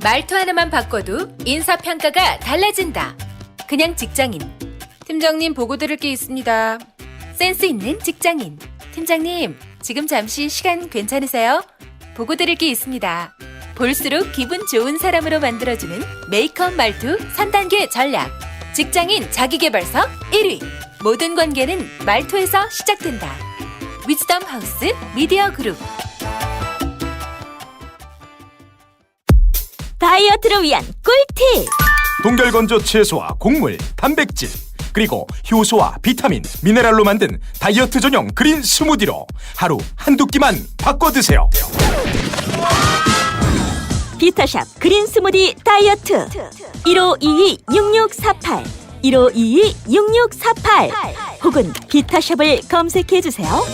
말투 하나만 바꿔도 인사평가가 달라진다. 그냥 직장인. 팀장님 보고 드릴 게 있습니다. 센스 있는 직장인. 팀장님, 지금 잠시 시간 괜찮으세요? 보고 드릴 게 있습니다. 볼수록 기분 좋은 사람으로 만들어주는 메이크업 말투 3단계 전략. 직장인 자기계발서 1위. 모든 관계는 말투에서 시작된다. 위즈덤 하우스 미디어 그룹. 다이어트를 위한 꿀팁! 동결건조 채소와 곡물, 단백질, 그리고 효소와 비타민, 미네랄로 만든 다이어트 전용 그린 스무디로 하루 한두 끼만 바꿔 드세요. 비타샵 그린 스무디 다이어트 1522-6648 1522-6648 혹은 비타샵을 검색해주세요.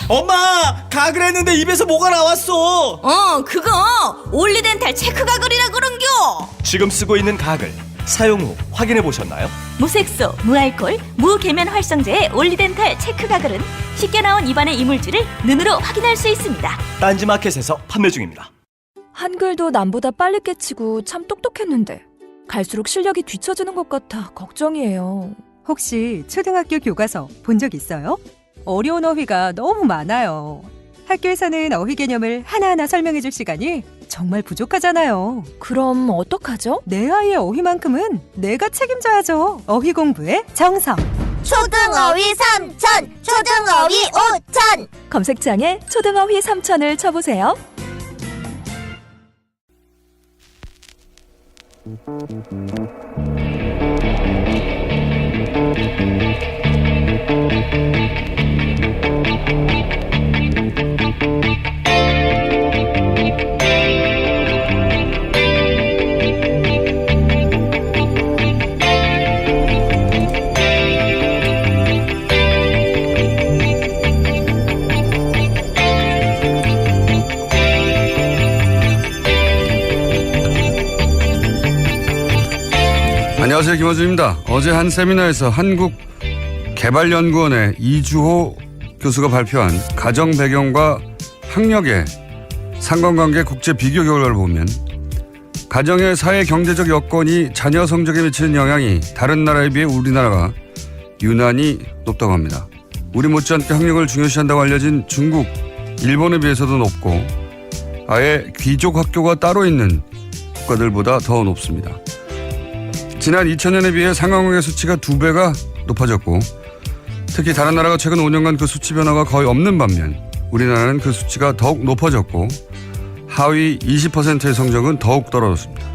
엄마! 가글 했는데 입에서 뭐가 나왔어! 그거 올리덴탈 체크 가글이라 그런겨. 지금 쓰고 있는 가글 사용 후 확인해 보셨나요? 무색소, 무알콜, 무계면 활성제의 올리덴탈 체크 가글은 쉽게 나온 입안의 이물질을 눈으로 확인할 수 있습니다. 딴지마켓에서 판매 중입니다. 한글도 남보다 빨리 깨치고 참 똑똑했는데 갈수록 실력이 뒤처지는 것 같아 걱정이에요. 혹시 초등학교 교과서 본 적 있어요? 어려운 어휘가 너무 많아요. 학교에서는 어휘 개념을 하나하나 설명해 줄 시간이 정말 부족하잖아요. 그럼 어떡하죠? 내 아이의 어휘만큼은 내가 책임져야죠. 어휘 공부의 정성. 초등어휘 3천, 초등어휘 5천. 검색창에 초등어휘 3천을 쳐보세요. 안녕하세요, 김원준입니다. 어제 한 세미나에서 한국개발연구원의 이주호 교수가 발표한 가정 배경과 학력의 상관관계 국제 비교 결과를 보면 가정의 사회 경제적 여건이 자녀 성적에 미치는 영향이 다른 나라에 비해 우리나라가 유난히 높다고 합니다. 우리 못지않게 학력을 중요시한다고 알려진 중국, 일본에 비해서도 높고 아예 귀족 학교가 따로 있는 국가들보다 더 높습니다. 지난 2000년에 비해 상관관계 수치가 2배가 높아졌고 특히 다른 나라가 최근 5년간 그 수치 변화가 거의 없는 반면 우리나라는 그 수치가 더욱 높아졌고 하위 20%의 성적은 더욱 떨어졌습니다.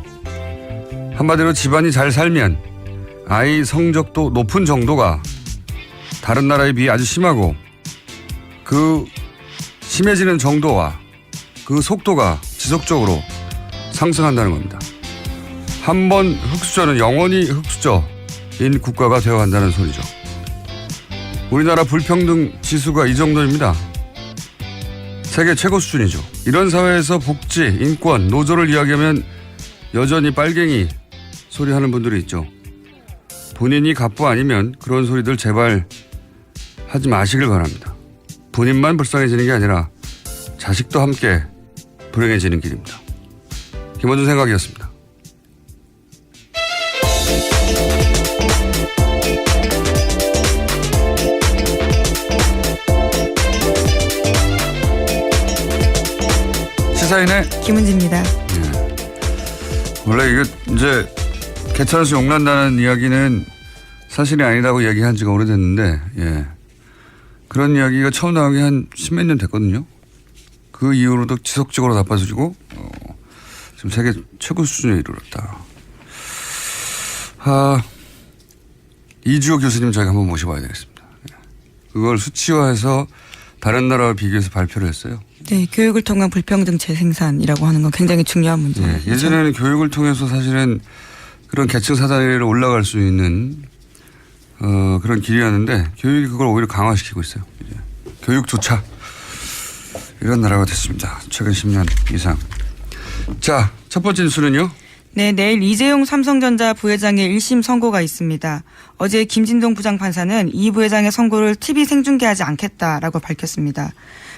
한마디로 집안이 잘 살면 아이 성적도 높은 정도가 다른 나라에 비해 아주 심하고 그 심해지는 정도와 그 속도가 지속적으로 상승한다는 겁니다. 한번 흑수저는 영원히 흑수저인 국가가 되어간다는 소리죠. 우리나라 불평등 지수가 이 정도입니다. 세계 최고 수준이죠. 이런 사회에서 복지, 인권, 노조를 이야기하면 여전히 빨갱이 소리하는 분들이 있죠. 본인이 갑부 아니면 그런 소리들 제발 하지 마시길 바랍니다. 본인만 불쌍해지는 게 아니라 자식도 함께 불행해지는 길입니다. 김원준 생각이었습니다. 시사인의 김은지입니다. 원래 이게 이제 개천에서 용난다는 이야기는 사실이 아니라고 이야기한 지가 오래됐는데, 예. 그런 이야기가 처음 나온 게 한 십몇 년 됐거든요. 그 이후로도 지속적으로 나빠지고, 지금 세계 최고 수준에 이르렀다. 이주호 교수님 저희가 한번 모셔봐야 되겠습니다. 그걸 수치화해서 다른 나라와 비교해서 발표를 했어요. 네, 교육을 통한 불평등 재생산이라고 하는 건 굉장히 중요한 문제예요. 네, 예전에는 교육을 통해서 사실은 그런 계층 사다리를 올라갈 수 있는 그런 길이었는데 교육이 그걸 오히려 강화시키고 있어요. 이제 교육조차 이런 나라가 됐습니다. 최근 10년 이상. 자, 첫 번째 뉴스는요. 네, 내일 이재용 삼성전자 부회장의 1심 선고가 있습니다. 어제 김진동 부장판사는 이 부회장의 선고를 TV 생중계하지 않겠다라고 밝혔습니다.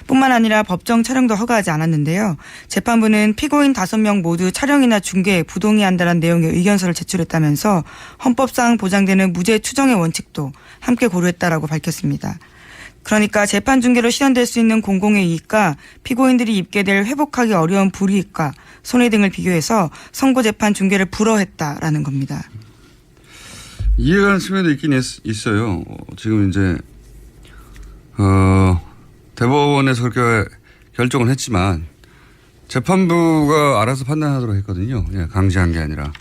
뿐만 아니라 법정 촬영도 허가하지 않았는데요. 재판부는 피고인 5명 모두 촬영이나 중계에 부동의한다는 내용의 의견서를 제출했다면서 헌법상 보장되는 무죄 추정의 원칙도 함께 고려했다라고 밝혔습니다. 그러니까 재판 중계로 실현될 수 있는 공공의 이익과 피고인들이 입게 될 회복하기 어려운 불이익과 손해 등을 비교해서 선고 재판 중계를 불허했다라는 겁니다. 이해가는 측면도 있긴 있어요. 지금 이제 대법원에서 그렇게 결정을 했지만 재판부가 알아서 판단하도록 했거든요. 예, 강제한 게 아니라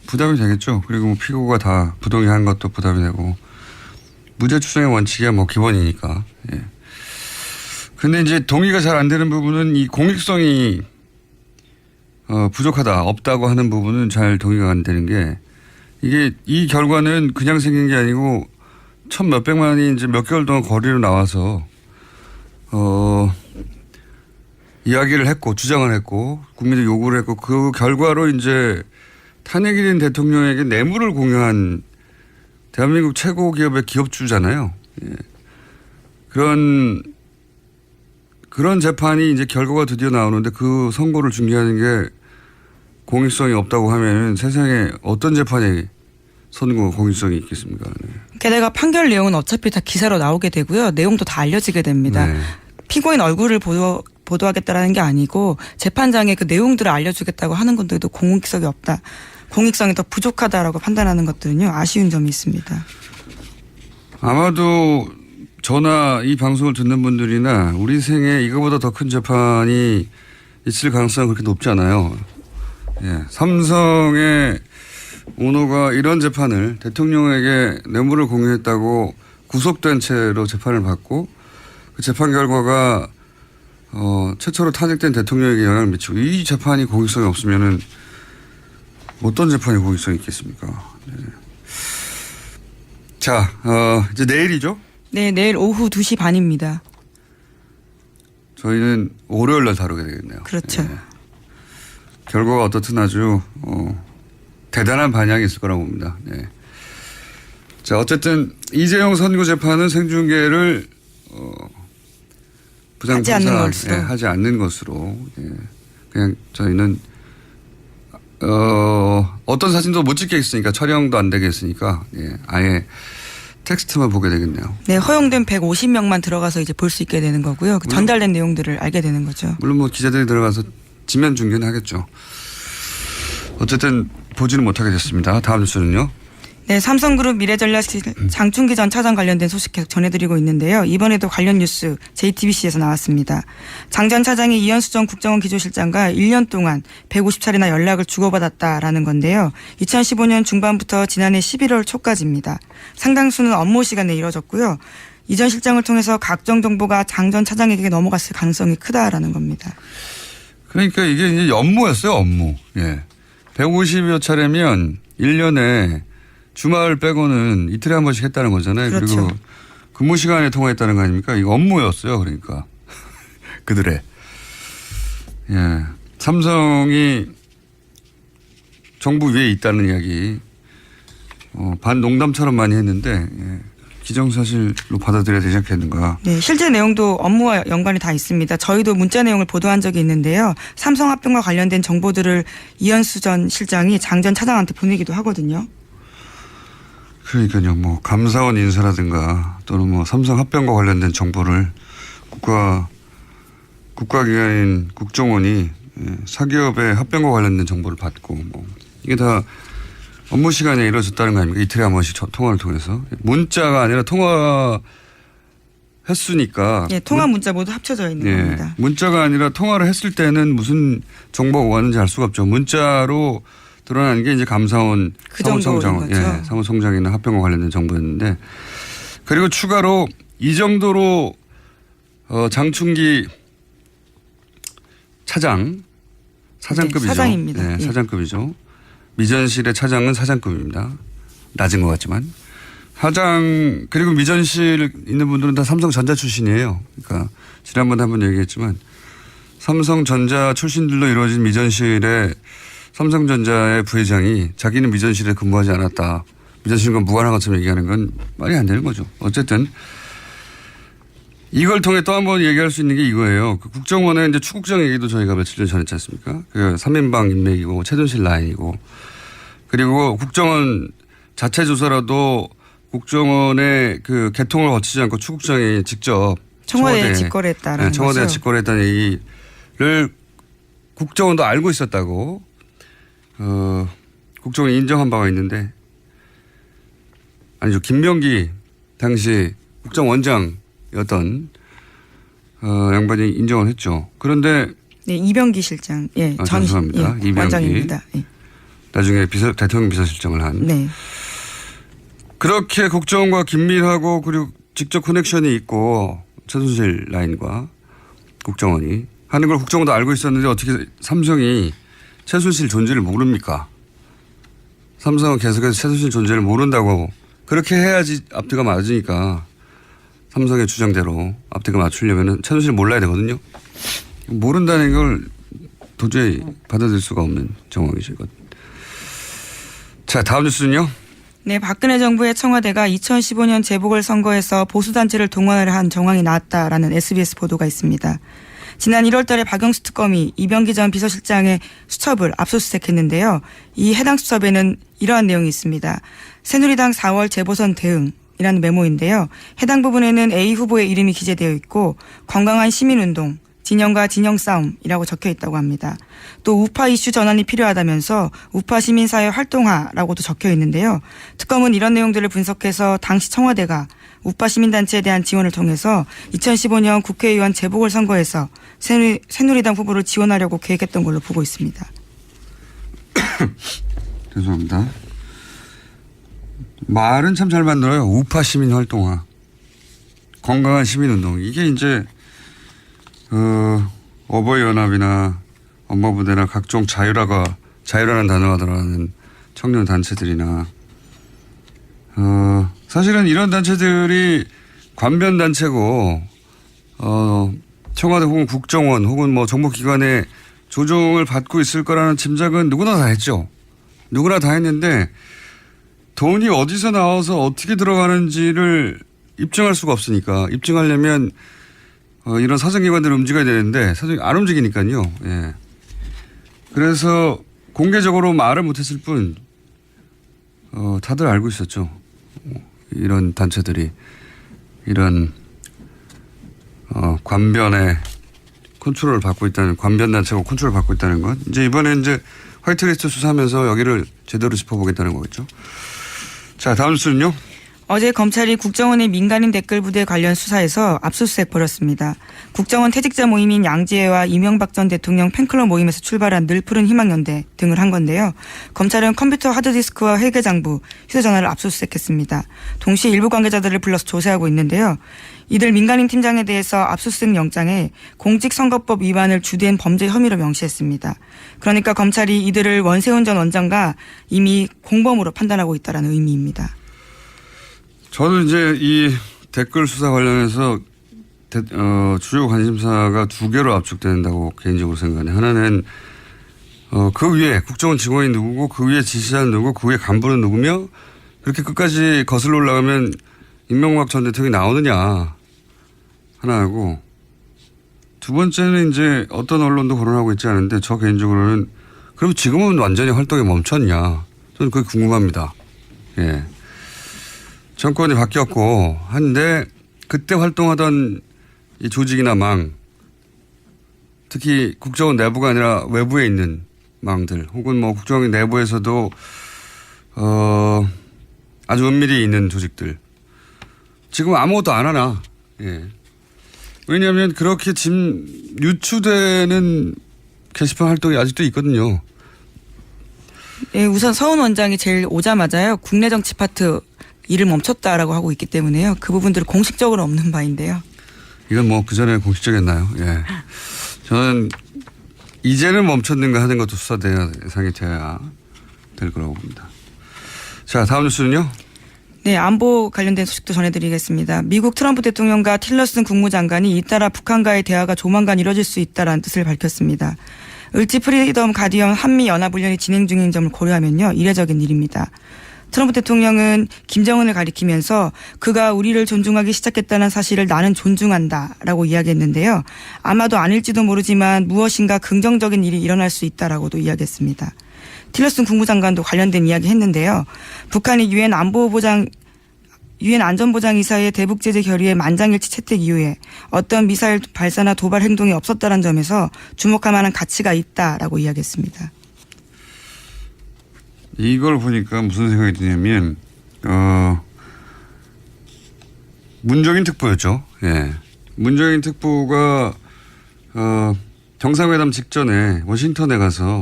부담이 되겠죠. 그리고 뭐 피고가 다 부동의한 것도 부담이 되고 무죄 추정의 원칙이야 뭐 기본이니까. 예. 근데 이제 동의가 잘 안 되는 부분은 이 공익성이 부족하다, 없다고 하는 부분은 잘 동의가 안 되는 게 이게 이 결과는 그냥 생긴 게 아니고 천 몇백만이 이제 몇 개월 동안 거리로 나와서 이야기를 했고 주장을 했고 국민들 요구를 했고 그 결과로 이제 탄핵이 된 대통령에게 뇌물을 공유한 대한민국 최고 기업의 기업주잖아요. 예. 그런 재판이 이제 결과가 드디어 나오는데 그 선고를 중계하는 게 공익성이 없다고 하면 세상에 어떤 재판이 선고 공익성이 있겠습니까? 네. 게다가 판결 내용은 어차피 다 기사로 나오게 되고요. 내용도 다 알려지게 됩니다. 네. 피고인 얼굴을 보도하겠다라는 게 아니고 재판장에 그 내용들을 알려주겠다고 하는 건데도 공익성이 없다. 공익성이 더 부족하다라고 판단하는 것들은요. 아쉬운 점이 있습니다. 아마도 저나 이 방송을 듣는 분들이나 우리 생에 이거보다 더 큰 재판이 있을 가능성은 그렇게 높지 않아요. 예. 삼성의 오너가 이런 재판을 대통령에게 뇌물을 공유했다고 구속된 채로 재판을 받고 그 재판 결과가 최초로 탄핵된 대통령에게 영향을 미치고 이 재판이 공익성이 없으면은 어떤 재판이 공익성이 있겠습니까? 네. 자, 이제 내일이죠? 네, 내일 오후 2시 반입니다. 저희는 월요일 날 다루게 되겠네요. 그렇죠. 네. 결과가 어떻든 아주 대단한 반향이 있을 거라고 봅니다. 네. 자, 어쨌든 이재용 선고 재판은 생중계를 하지 않는 것으로. 예, 하지 않는 것으로. 예. 그냥 저희는 어떤 사진도 못 찍겠으니까 촬영도 안 되겠으니까 예, 아예 텍스트만 보게 되겠네요. 네, 허용된 150명만 들어가서 이제 볼 수 있게 되는 거고요. 그 전달된 내용들을 알게 되는 거죠. 물론 뭐 기자들이 들어가서 지면 중계는 하겠죠. 어쨌든 보지는 못하게 됐습니다. 다음 뉴스는요. 네, 삼성그룹 미래전략실 장충기 전 차장 관련된 소식 계속 전해드리고 있는데요. 이번에도 관련 뉴스 JTBC에서 나왔습니다. 장 전 차장이 이현수 전 국정원 기조실장과 1년 동안 150차례나 연락을 주고받았다라는 건데요. 2015년 중반부터 지난해 11월 초까지입니다. 상당수는 업무 시간에 이뤄졌고요. 이 전 실장을 통해서 각종 정보가 장 전 차장에게 넘어갔을 가능성이 크다라는 겁니다. 그러니까 이게 이제 업무였어요, 업무. 예. 150여 차례면 1년에 주말 빼고는 이틀에 한 번씩 했다는 거잖아요. 그렇죠. 그리고 근무 시간에 통화했다는 거 아닙니까? 이거 업무였어요. 그러니까. 그들의. 예. 삼성이 정부 위에 있다는 이야기 반농담처럼 많이 했는데 예. 기정사실로 받아들여야 되지 않겠는가. 네, 실제 내용도 업무와 연관이 다 있습니다. 저희도 문자 내용을 보도한 적이 있는데요. 삼성 합병과 관련된 정보들을 이현수 전 실장이 장 전 차장한테 보내기도 하거든요. 그러니까요. 뭐 감사원 인사라든가 또는 뭐 삼성 합병과 관련된 정보를 국가기관인 국정원이 사기업의 합병과 관련된 정보를 받고 뭐 이게 다 업무 시간에 이루어졌다는 거 아닙니까? 이틀에 한 번씩 통화를 통해서. 문자가 아니라 통화 횟수니까. 네, 통화 문자 모두 합쳐져 있는 겁니다. 문자가 아니라 통화를 했을 때는 무슨 정보가 오가는지 알 수가 없죠. 문자로 드러나는 게 이제 감사원 그 사무총장, 예, 사무총장이나 합병과 관련된 정보였는데 그리고 추가로 이 정도로 장충기 사장급이죠. 네, 사장입니다. 네, 사장급이죠. 미전실의 차장은 사장급입니다. 낮은 것 같지만. 사장 그리고 미전실 있는 분들은 다 삼성전자 출신이에요. 그러니까 지난번에 한번 얘기했지만 삼성전자 출신들로 이루어진 미전실의 삼성전자의 부회장이 자기는 미전실에 근무하지 않았다. 미전실과 무관한 것처럼 얘기하는 건 말이 안 되는 거죠. 어쨌든 이걸 통해 또 한 번 얘기할 수 있는 게 이거예요. 그 국정원의 이제 추국정 얘기도 저희가 며칠 전에 했지 않습니까? 그 3인방 인맥이고 최순실 라인이고 그리고 국정원 자체 조사라도 국정원의 그 개통을 거치지 않고 추국정이 직접 청와대에 직거래했다라는 청와대에 거죠. 직거래했다는 얘기를 국정원도 알고 있었다고 국정원이 인정한 바가 있는데 아니죠. 김명기 당시 국정원장이었던 양반이 인정을 했죠. 그런데 네, 이병기 실장. 예, 죄송합니다. 예, 이병기. 원장입니다. 예. 나중에 대통령 비서실장을 한. 네. 그렇게 국정원과 긴밀하고 그리고 직접 커넥션이 있고 최순실 라인과 국정원이 하는 걸 국정원도 알고 있었는데 어떻게 삼성이 최순실 존재를 모릅니까? 삼성은 계속해서 최순실 존재를 모른다고 그렇게 해야지 앞뒤가 맞으니까 삼성의 주장대로 앞뒤가 맞추려면 최순실 몰라야 되거든요. 모른다는 걸 도저히 받아들일 수가 없는 정황이죠. 이건. 자, 다음 뉴스는요. 네, 박근혜 정부의 청와대가 2015년 재보궐선거에서 보수단체를 동원을 한 정황이 나왔다라는 SBS 보도가 있습니다. 지난 1월 달에 박영수 특검이 이병기 전 비서실장의 수첩을 압수수색했는데요. 이 해당 수첩에는 이러한 내용이 있습니다. 새누리당 4월 재보선 대응이라는 메모인데요. 해당 부분에는 A 후보의 이름이 기재되어 있고 건강한 시민운동, 진영과 진영 싸움이라고 적혀 있다고 합니다. 또 우파 이슈 전환이 필요하다면서 우파 시민사회 활동화라고도 적혀 있는데요. 특검은 이런 내용들을 분석해서 당시 청와대가 우파 시민단체에 대한 지원을 통해서 2015년 국회의원 재보궐선거에서 새누리당 후보를 지원하려고 계획했던 걸로 보고 있습니다. 죄송합니다. 말은 참 잘 만들어요. 우파 시민 활동화, 건강한 시민운동. 이게 이제 어버이연합이나 엄마부대나 각종 자유라는 단어가 들어가는 청년 단체들이나 사실은 이런 단체들이 관변 단체고 청와대 혹은 국정원 혹은 뭐 정보기관의 조종을 받고 있을 거라는 짐작은 누구나 다 했죠. 누구나 다 했는데 돈이 어디서 나와서 어떻게 들어가는지를 입증할 수가 없으니까 입증하려면 이런 사정기관들을 움직여야 되는데 사정이 안 움직이니까요. 예. 그래서 공개적으로 말을 못했을 뿐 다들 알고 있었죠. 이런 단체들이 이런 관변의 컨트롤을 받고 있다는 관변 단체가 컨트롤을 받고 있다는 건 이제 이번에 이제 화이트리스트 수사하면서 여기를 제대로 짚어보겠다는 거겠죠. 자, 다음 뉴스는요. 어제 검찰이 국정원의 민간인 댓글 부대 관련 수사에서 압수수색 벌였습니다. 국정원 퇴직자 모임인 양지회와 이명박 전 대통령 팬클럽 모임에서 출발한 늘푸른 희망연대 등을 한 건데요. 검찰은 컴퓨터 하드디스크와 회계장부, 휴대전화를 압수수색했습니다. 동시에 일부 관계자들을 불러서 조사하고 있는데요. 이들 민간인 팀장에 대해서 압수수색 영장에 공직선거법 위반을 주된 범죄 혐의로 명시했습니다. 그러니까 검찰이 이들을 원세훈 전 원장과 이미 공범으로 판단하고 있다는 의미입니다. 저는 이제 이 댓글 수사 관련해서 주요 관심사가 두 개로 압축된다고 개인적으로 생각해요. 하나는 그 위에 국정원 직원이 누구고 그 위에 지시자는 누구고 그 위에 간부는 누구며 그렇게 끝까지 거슬러 올라가면 임명박 전 대통령이 나오느냐 하나하고 두 번째는 이제 어떤 언론도 거론하고 있지 않은데 저 개인적으로는 그럼 지금은 완전히 활동이 멈췄냐 저는 그게 궁금합니다. 예. 정권이 바뀌었고 한데 그때 활동하던 이 조직이나 망 특히 국정원 내부가 아니라 외부에 있는 망들 혹은 뭐 국정원 내부에서도 아주 은밀히 있는 조직들 지금 아무것도 안 하나. 예. 왜냐하면 그렇게 유추되는 게시판 활동이 아직도 있거든요. 예, 우선 서훈 원장이 제일 오자마자요. 국내 정치 파트 일을 멈췄다라고 하고 있기 때문에요. 그 부분들은 공식적으로 없는 바인데요. 이건 뭐 그전에 공식적이었나요? 예. 저는 이제는 멈췄는가 하는 것도 수사돼야 예상이 돼야 될 거라고 봅니다. 자, 다음 뉴스는요. 네, 안보 관련된 소식도 전해드리겠습니다. 미국 트럼프 대통령과 틸러슨 국무장관이 잇따라 북한과의 대화가 조만간 이뤄질 수 있다라는 뜻을 밝혔습니다. 을지 프리덤 가디언 한미 연합훈련이 진행 중인 점을 고려하면요, 이례적인 일입니다. 트럼프 대통령은 김정은을 가리키면서 그가 우리를 존중하기 시작했다는 사실을 나는 존중한다라고 이야기했는데요. 아마도 아닐지도 모르지만 무엇인가 긍정적인 일이 일어날 수 있다라고도 이야기했습니다. 틸러슨 국무장관도 관련된 이야기 했는데요. 북한이 유엔 안전보장이사의 대북제재 결의의 만장일치 채택 이후에 어떤 미사일 발사나 도발 행동이 없었다는 점에서 주목할 만한 가치가 있다라고 이야기했습니다. 이걸 보니까 무슨 생각이 드냐면 문정인 특보였죠. 예. 문정인 특보가 정상회담 직전에 워싱턴에 가서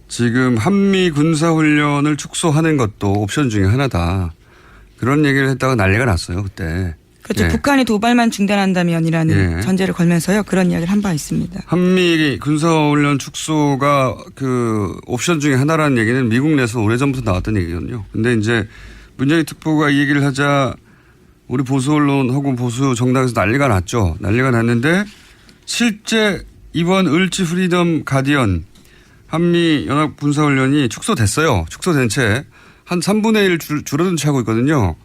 지금 한미 군사훈련을 축소하는 것도 옵션 중에 하나다. 그런 얘기를 했다가 난리가 났어요, 그때. 그렇죠. 예. 북한이 도발만 중단한다면이라는 예. 전제를 걸면서요. 그런 이야기를 한 바 있습니다. 한미 군사훈련 축소가 그 옵션 중에 하나라는 얘기는 미국 내에서 오래전부터 나왔던 얘기거든요. 근데 이제 문재인 특보가 이 얘기를 하자 우리 보수 언론 혹은 보수 정당에서 난리가 났죠. 난리가 났는데 실제 이번 을지 프리덤 가디언 한미 연합 군사훈련이 축소됐어요. 축소된 채 한 3분의 1 줄어든 채 하고 있거든요.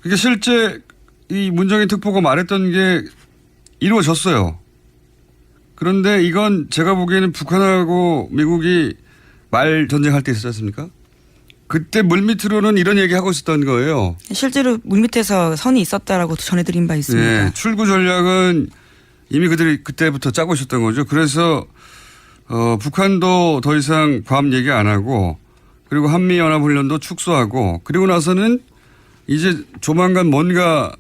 그게 실제 이 문정인 특보가 말했던 게 이루어졌어요. 그런데 이건 제가 보기에는 북한하고 미국이 말 전쟁할 때 있었지 않습니까? 그때 물밑으로는 이런 얘기하고 있었던 거예요. 실제로 물밑에서 선이 있었다라고 전해드린 바 있습니다. 네, 출구 전략은 이미 그들이 그때부터 짜고 있었던 거죠. 그래서 북한도 더 이상 괌 얘기 안 하고 그리고 한미연합훈련도 축소하고 그리고 나서는 이제 조만간 뭔가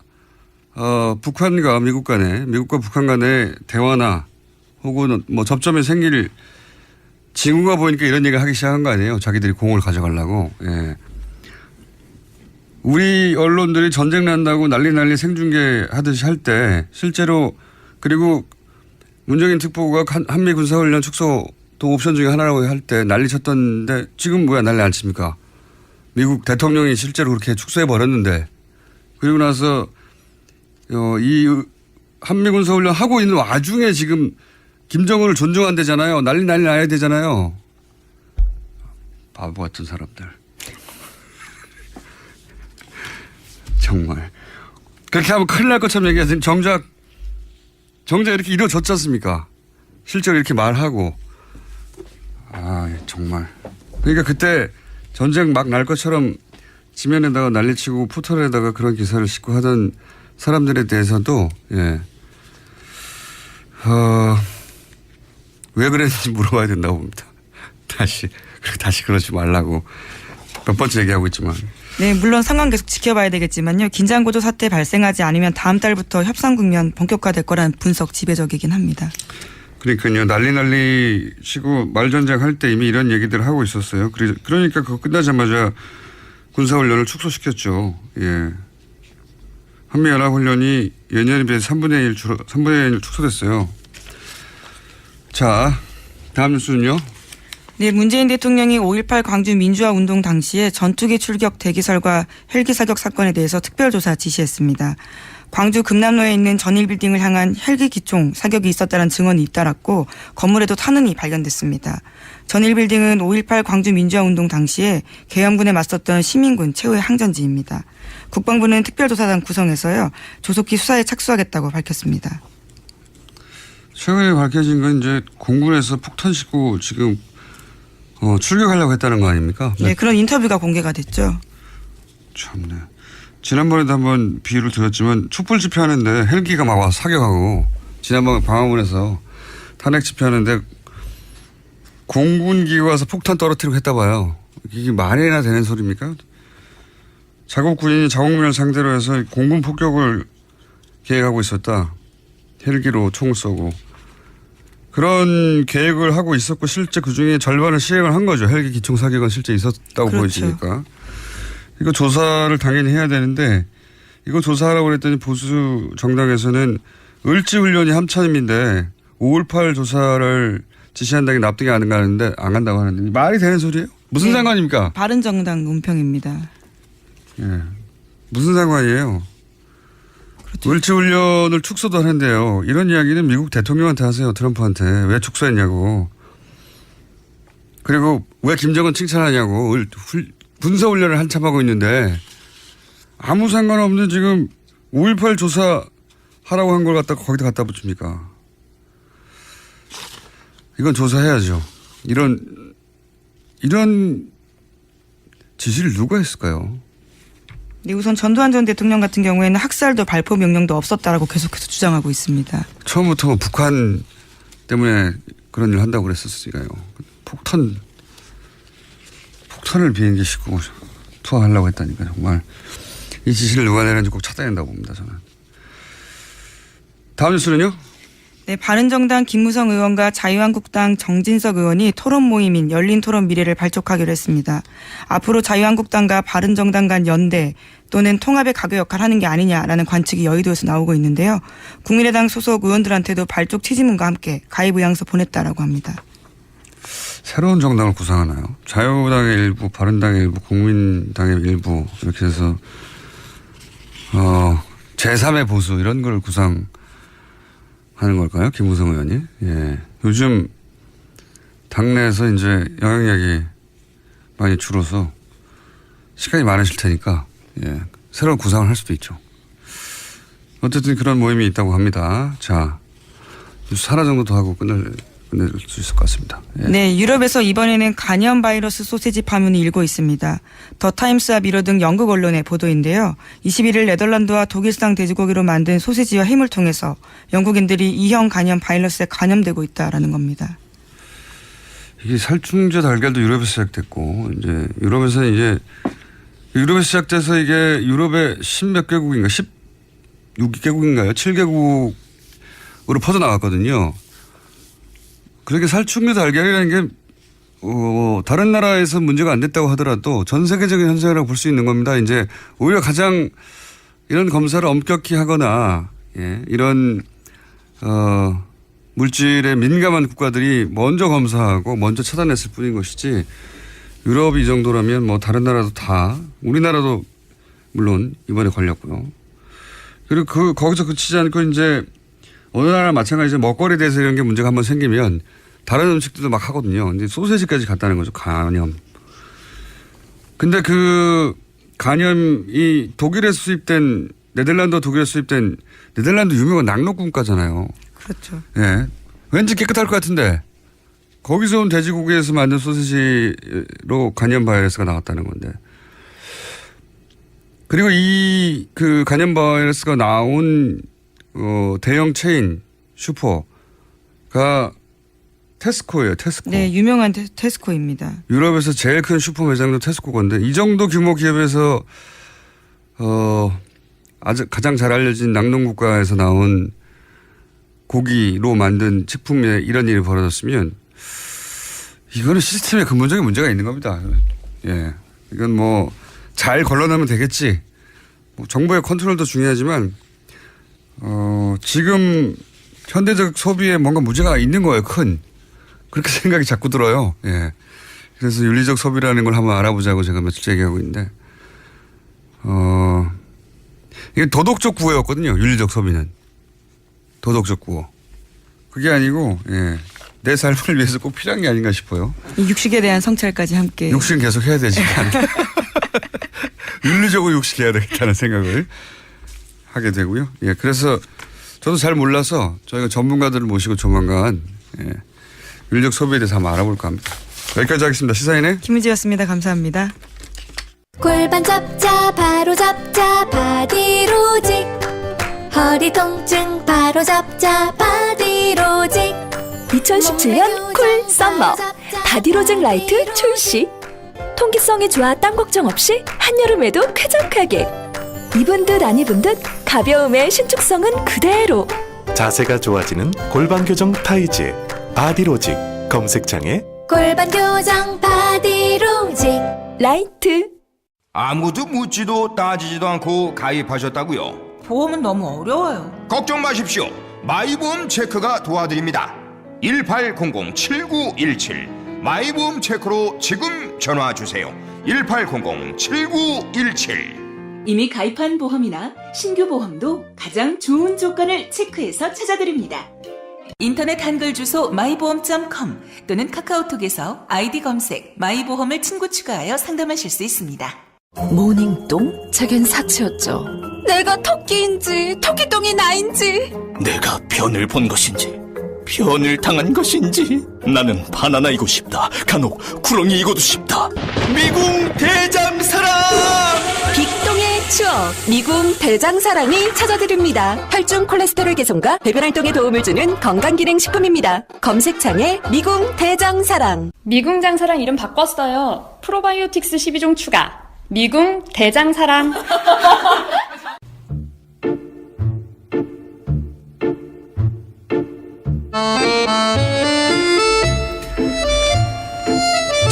북한과 미국 간에 미국과 북한 간의 대화나 혹은 뭐 접점이 생길 징후가 보이니까 이런 얘기를 하기 시작한 거 아니에요. 자기들이 공을 가져가려고. 예. 우리 언론들이 전쟁 난다고 난리 생중계 하듯이 할 때 실제로 그리고 문정인 특보가 한미 군사훈련 축소도 옵션 중에 하나라고 할 때 난리 쳤던데 지금 왜 난리 안 칩니까? 미국 대통령이 실제로 그렇게 축소해 버렸는데 그리고 나서 이 한미 군사훈련 하고 있는 와중에 지금 김정은을 존중한대잖아요. 난리 나야 되잖아요. 바보 같은 사람들. 정말. 그렇게 하면 큰일 날 것처럼 얘기하세요. 정작 이렇게 이루어졌지 않습니까? 실제로 이렇게 말하고. 정말. 그러니까 그때 전쟁 막 날 것처럼 지면에다가 난리치고 포털에다가 그런 기사를 싣고 하던 사람들에 대해서도, 예. 왜 그랬는지 물어봐야 된다고 봅니다. 다시 그러지 말라고 몇 번째 얘기하고 있지만. 네, 물론 상황 계속 지켜봐야 되겠지만요. 긴장고조 사태 발생하지 않으면 다음 달부터 협상 국면 본격화될 거라는 분석 지배적이긴 합니다. 그러니까요. 난리 치고 말전쟁 할 때 이미 이런 얘기들을 하고 있었어요. 그러니까 그거 끝나자마자 군사훈련을 축소시켰죠. 예. 한미연합훈련이 예년에 비해서 3분의 1 축소됐어요. 자, 다음 뉴스는요. 네, 문재인 대통령이 5.18 광주 민주화 운동 당시에 전투기 출격 대기설과 헬기 사격 사건에 대해서 특별조사 지시했습니다. 광주 금남로에 있는 전일빌딩을 향한 헬기 기총 사격이 있었다는 증언이 잇따랐고 건물에도 탄원이 발견됐습니다. 전일빌딩은 5.18 광주 민주화 운동 당시에 계엄군에 맞섰던 시민군 최후의 항전지입니다. 국방부는 특별조사단 구성해서요. 조속히 수사에 착수하겠다고 밝혔습니다. 최근에 밝혀진 건 이제 공군에서 폭탄 싣고 지금 출격하려고 했다는 거 아닙니까? 네, 그런 인터뷰가 공개가 됐죠. 참네. 지난번에도 한번 비유를 드렸지만 촛불 집회하는데 헬기가 막 와서 사격하고 지난번 광화문에서 탄핵 집회하는데 공군기가 와서 폭탄 떨어뜨리고 했다 봐요. 이게 말이나 되는 소리입니까? 자국 군인이 자국민을 상대로 해서 공군 폭격을 계획하고 있었다. 헬기로 총을 쏘고. 그런 계획을 하고 있었고 실제 그중에 절반을 시행을 한 거죠. 헬기 기총 사격은 실제 있었다고 그렇죠. 보여지니까. 이거 조사를 당연히 해야 되는데 이거 조사하라고 그랬더니 보수 정당에서는 을지훈련이 함참인데 5.18 조사를 지시한다는 게 납득이 안 간다고 하는데 말이 되는 소리예요? 무슨 상관입니까? 바른정당 논평입니다. 예. 무슨 상관이에요? 을지 훈련을 축소도 하는데요. 이런 이야기는 미국 대통령한테 하세요. 트럼프한테. 왜 축소했냐고. 그리고 왜 김정은 칭찬하냐고. 군사훈련을 한참 하고 있는데 아무 상관없는 지금 5.18 조사하라고 한 걸 갖다 거기다 갖다 붙입니까. 이건 조사해야죠. 이런 지시를 누가 했을까요? 네, 우선 전두환 전 대통령 같은 경우에는 학살도 발포 명령도 없었다라고 계속해서 주장하고 있습니다. 처음부터 뭐 북한 때문에 그런 일을 한다고 그랬었으니까요. 폭탄을 비행기 싣고 투하하려고 했다니까 정말 이 지시를 누가 내는지 꼭 찾아야 된다고 봅니다. 저는. 다음 뉴스는요? 네, 바른정당 김무성 의원과 자유한국당 정진석 의원이 토론 모임인 열린 토론 미래를 발족하기로 했습니다. 앞으로 자유한국당과 바른정당 간 연대 또는 통합의 가교 역할을 하는 게 아니냐라는 관측이 여의도에서 나오고 있는데요. 국민의당 소속 의원들한테도 발족 취지문과 함께 가입 의향서 보냈다라고 합니다. 새로운 정당을 구상하나요? 자유당의 일부, 바른당의 일부, 국민당의 일부 이렇게 해서 제3의 보수 이런 걸 구상하는 걸까요? 김무성 의원이. 예. 요즘 당내에서 이제 영향력이 많이 줄어서 시간이 많으실 테니까 예. 새로운 구상을 할 수도 있죠. 어쨌든 그런 모임이 있다고 합니다. 자, 뉴스 하나 정도 더 하고 끝낼 수 있을 것 같습니다. 예. 네, 유럽에서 이번에는 간염 바이러스 소세지 파문이 일고 있습니다. 더 타임스와 미러 등 영국 언론의 보도인데요. 21일 네덜란드와 독일산 돼지고기로 만든 소세지와 햄을 통해서 영국인들이 E형 간염 바이러스에 감염되고 있다라는 겁니다. 이게 살충제 달걀도 유럽에서 시작됐고 이제 유럽에서 시작돼서 이게 유럽의 10몇 개국인가 16개국인가요? 7개국으로 퍼져나갔거든요. 그렇게 살충제 달걀이라는 게 다른 나라에서 문제가 안 됐다고 하더라도 전 세계적인 현상이라고 볼 수 있는 겁니다. 이제 오히려 가장 이런 검사를 엄격히 하거나 예, 이런 물질에 민감한 국가들이 먼저 검사하고 먼저 차단했을 뿐인 것이지 유럽이 이 정도라면 뭐 다른 나라도 다 우리나라도 물론 이번에 걸렸고요. 그리고 거기서 그치지 않고 이제 어느 나라 마찬가지로 먹거리에 대해서 이런 게 문제가 한번 생기면 다른 음식들도 막 하거든요. 근데 소세지까지 갔다는 거죠. 간염. 근데 그 간염이 네덜란드 독일에서 수입된 네덜란드 유명한 낙농국가잖아요. 그렇죠. 예. 왠지 깨끗할 것 같은데 거기서 온 돼지고기에서 만든 소세지로 간염 바이러스가 나왔다는 건데. 그리고 그 간염 바이러스가 나온 대형 체인 슈퍼가 테스코예요. 테스코. 네, 유명한 테스코입니다. 유럽에서 제일 큰 슈퍼 매장도 테스코 건데 이 정도 규모 기업에서 아주 가장 잘 알려진 낙농국가에서 나온 고기로 만든 식품에 이런 일이 벌어졌으면 이거는 시스템에 근본적인 문제가 있는 겁니다. 예, 이건 뭐 잘 걸러내면 되겠지. 뭐 정부의 컨트롤도 중요하지만 지금 현대적 소비에 뭔가 문제가 있는 거예요. 그렇게 생각이 자꾸 들어요. 예. 그래서 윤리적 소비라는 걸 한번 알아보자고 제가 며칠째 얘기하고 있는데, 이게 도덕적 구호였거든요. 윤리적 소비는. 도덕적 구호. 그게 아니고, 예. 내 삶을 위해서 꼭 필요한 게 아닌가 싶어요. 이 육식에 대한 성찰까지 함께. 육식은 계속 해야 되지만. 윤리적으로 육식해야 되겠다는 생각을 하게 되고요. 예. 그래서 저도 잘 몰라서 저희가 전문가들을 모시고 조만간, 예. 윤리적 소비에 대해서 한번 알아볼까 합니다. 여기까지 하겠습니다. 시사인의 김은지였습니다. 감사합니다. 골반 잡자 바로 잡자 바디로직 허리 통증 바로 잡자 바디로직 2017년 쿨 썸머 바디로직 라이트 출시. 통기성이 좋아 땀 걱정 없이 한여름에도 쾌적하게. 입은 듯 안 입은 듯 가벼움의 신축성은 그대로. 자세가 좋아지는 골반 교정 타이즈 바디로직 검색창에 골반 교정 바디로직 라이트. 아무도 묻지도 따지지도 않고 가입하셨다고요? 보험은 너무 어려워요. 걱정 마십시오. 마이보험 체크가 도와드립니다. 1800-7917 마이보험 체크로 지금 전화주세요. 1800-7917 이미 가입한 보험이나 신규 보험도 가장 좋은 조건을 체크해서 찾아드립니다. 인터넷 한글 주소 마이보험.com 또는 카카오톡에서 아이디 검색 마이보험을 친구 추가하여 상담하실 수 있습니다. 모닝똥? 제겐 사치였죠. 내가 토끼인지 토끼똥이 나인지. 내가 변을 본 것인지 변을 당한 것인지 나는 바나나이고 싶다. 간혹 구렁이이고도 싶다. 미궁 대장사랑! 빅똥의 추억 미궁 대장사랑이 찾아드립니다. 혈중 콜레스테롤 개선과 배변 활동에 도움을 주는 건강기능식품입니다. 검색창에 미궁 대장사랑. 미궁 장사랑 이름 바꿨어요. 프로바이오틱스 12종 추가. 미궁 대장사랑.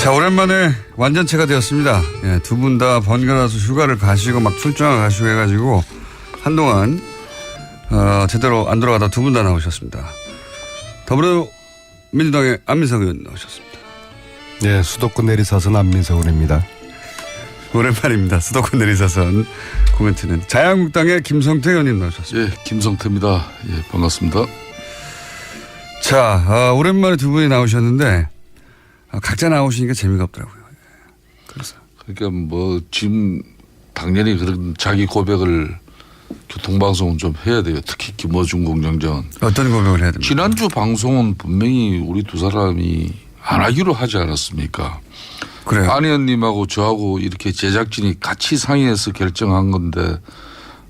자, 오랜만에 완전체가 되었습니다. 예, 두 분 다 번갈아서 휴가를 가시고 막 출장을 가시고 해가지고 한동안 제대로 안 돌아가다 두 분 다 나오셨습니다. 더불어민주당의 안민석 의원 나오셨습니다. 네, 수도권 내리사선 안민석 의원입니다. 오랜만입니다. 수도권 내리사선 코멘트는 자유한국당의 김성태 의원님 나오셨습니다. 예, 김성태입니다. 예, 반갑습니다. 자, 오랜만에 두 분이 나오셨는데 각자 나오시니까 재미가 없더라고요. 그래서 그러니까 뭐 지금 당연히 그런 자기 고백을 교통방송은 좀 해야 돼요. 특히 김어준 공장장은. 어떤 고백을 해야 됩니까? 지난주 방송은 분명히 우리 두 사람이 안 하기로 하지 않았습니까? 그래요. 안 의원님하고 저하고 이렇게 제작진이 같이 상의해서 결정한 건데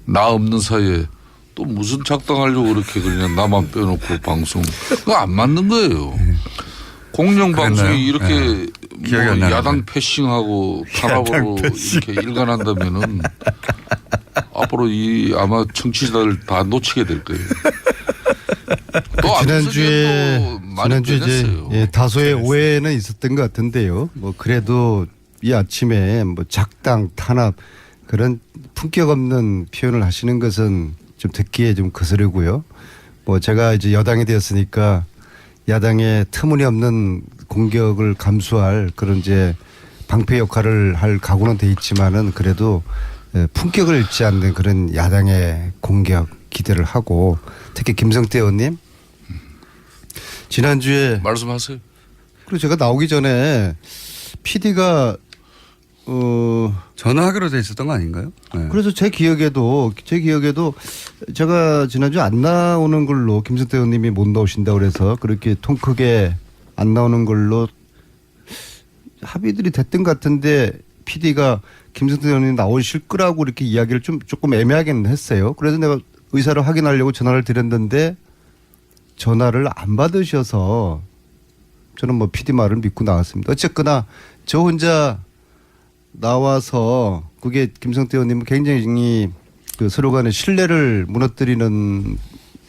나 없는 사이에 또 무슨 작당하려고 그렇게 그냥 나만 빼놓고 방송. 그거 안 맞는 거예요. 공영방송이 이렇게 뭐 야당 패싱하고 탄압으로 이렇게 일관한다면은 앞으로 이 아마 청취자들 다 놓치게 될 거예요. 또 지난주에 이제 다소의 오해는 있었던 것 같은데요. 뭐 그래도 이 아침에 뭐 작당 탄압 그런 품격 없는 표현을 하시는 것은 좀 듣기에 좀 거스르고요. 뭐 제가 이제 여당이 되었으니까 야당의 터무니없는 공격을 감수할 그런 이제 방패 역할을 할 각오는 돼 있지만은 그래도 품격을 잃지 않는 그런 야당의 공격 기대를 하고 특히 김성태 의원님 지난주에 말씀하세요. 그리고 제가 나오기 전에 PD가 전화하기로 돼 있었던 거 아닌가요? 네. 그래서 제 기억에도 제가 지난주 안 나오는 걸로 김성태 의원님이 못 나오신다고 그래서 그렇게 통 크게 안 나오는 걸로 합의들이 됐던 것 같은데 PD가 김성태 의원님 나오실 거라고 이렇게 이야기를 조금 애매하게는 했어요. 그래서 내가 의사를 확인하려고 전화를 드렸는데 전화를 안 받으셔서 저는 뭐 PD 말을 믿고 나왔습니다. 어쨌거나 저 혼자 나와서 그게 김성태 의원님은 굉장히 그 서로 간의 신뢰를 무너뜨리는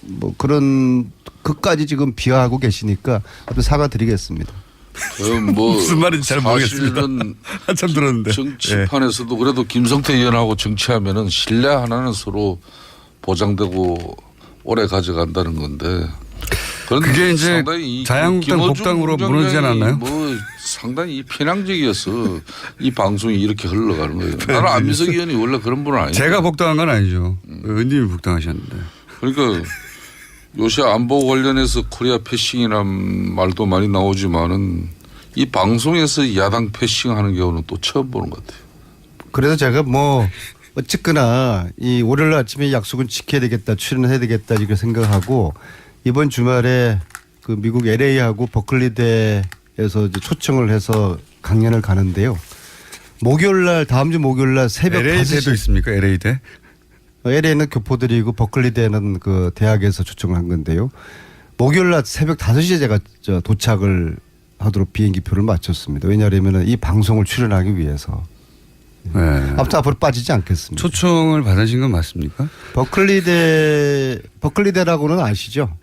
뭐 그런 것까지 지금 비하하고 계시니까 아무튼 사과드리겠습니다. 뭐 무슨 말인지 잘 모르겠습니다. 한참 들었는데. 정치판에서도 그래도 김성태 의원하고 정치하면은 신뢰 하나는 서로 보장되고 오래 가져간다는 건데. 그게 이제 자유한국당 복당으로 무너지지 않았나요? 뭐 상당히 편향적이어서 이 방송이 이렇게 흘러가는 거예요. 나는 안민석 의원이 원래 그런 분은 아니에요. 제가 복당한 건 아니죠. 의원님이 복당하셨는데. 그러니까 요새 안보 관련해서 코리아 패싱이란 말도 많이 나오지만은 이 방송에서 야당 패싱하는 경우는 또 처음 보는 것 같아요. 그래서 제가 뭐 어쨌거나 이 월요일 아침에 약속은 지켜야 되겠다, 출연해야 되겠다 이렇게 생각하고 이번 주말에 그 미국 LA하고 버클리대에서 이제 초청을 해서 강연을 가는데요. 목요일날 다음 주 목요일날 새벽 5시. LA대도 있습니까? LA대? LA는 교포들이고 버클리대는 그 대학에서 초청을 한 건데요. 목요일날 새벽 5시에 제가 도착을 하도록 비행기표를 맞췄습니다. 왜냐하면 이 방송을 출연하기 위해서. 네. 아무튼 앞으로 빠지지 않겠습니다. 초청을 받으신 건 맞습니까? 버클리대라고는 아시죠?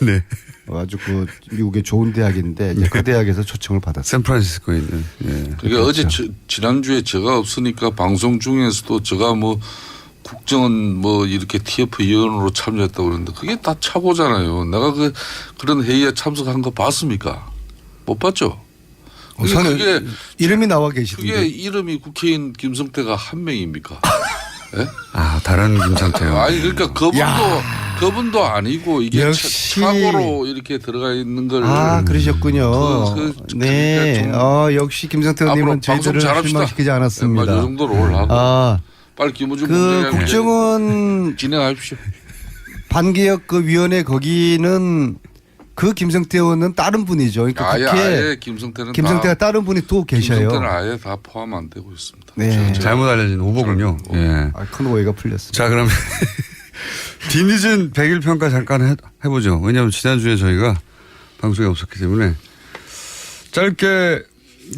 네. 아주 그 미국의 좋은 대학인데 이제 그 대학에서 초청을 받았어요. 샌프란시스코에 있는. 예. 그러니까 그렇죠. 어제 지난주에 제가 없으니까 방송 중에서도 제가 뭐 국정원 뭐 이렇게 TF 위원으로 참여했다고 그러는데 그게 다 차고잖아요. 내가 그런 회의에 참석한 거 봤습니까? 못 봤죠? 그게 이름이 나와 계시던데. 그게 이름이 국회의원 김성태가 한 명입니까? 예? 아, 다른 김성태요. 아니 그러니까 그분도 아니고 이게 역시. 착오로 이렇게 들어가 있는 걸. 아, 그러셨군요. 네. 역시 김성태 의원님은 저희들을 실망시키지 않았습니다. 이 정도로 올라가고. 빨리 김우중 국정원 진행하십시오. 반개혁 그 위원회 거기는 그 김성태 의원은 다른 분이죠. 그러니까 아예 김성태가 다른 분이 또 계셔요. 김성태는 아예 다 포함 안 되고 있습니다. 네. 잘못 알려진 오보군요. 예. 큰 오해가 풀렸습니다. 자, 그럼 뒤늦은 100일 평가 잠깐 해보죠. 왜냐하면 지난주에 저희가 방송이 없었기 때문에 짧게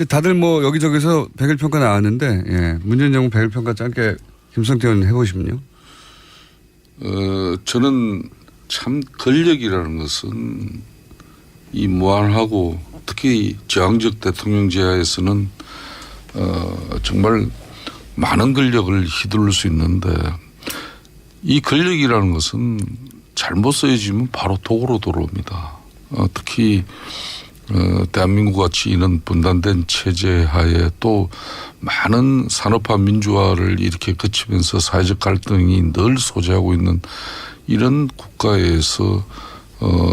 다들 뭐 여기저기서 100일 평가 나왔는데 예. 문재인 정부 100일 평가 짧게 김성태 의원 해보시면요. 저는 참 권력이라는 것은 이 무한하고 특히 저항적 대통령제하에서는 정말 많은 권력을 휘둘릴 수 있는데 이 권력이라는 것은 잘못 쓰여지면 바로 독으로 돌아옵니다. 특히 대한민국 같이 이런 분단된 체제 하에 또 많은 산업화 민주화를 이렇게 거치면서 사회적 갈등이 늘 소재하고 있는 이런 국가에서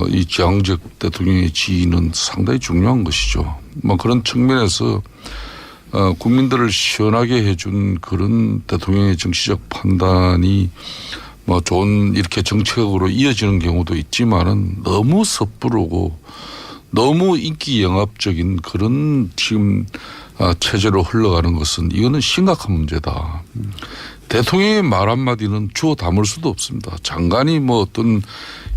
이 저항적 대통령의 지위는 상당히 중요한 것이죠. 뭐 그런 측면에서 국민들을 시원하게 해준 그런 대통령의 정치적 판단이 뭐 좋은 이렇게 정책으로 이어지는 경우도 있지만은 너무 섣부르고 너무 인기 영합적인 그런 지금 체제로 흘러가는 것은 이거는 심각한 문제다. 대통령의 말 한마디는 주워 담을 수도 없습니다. 장관이 뭐 어떤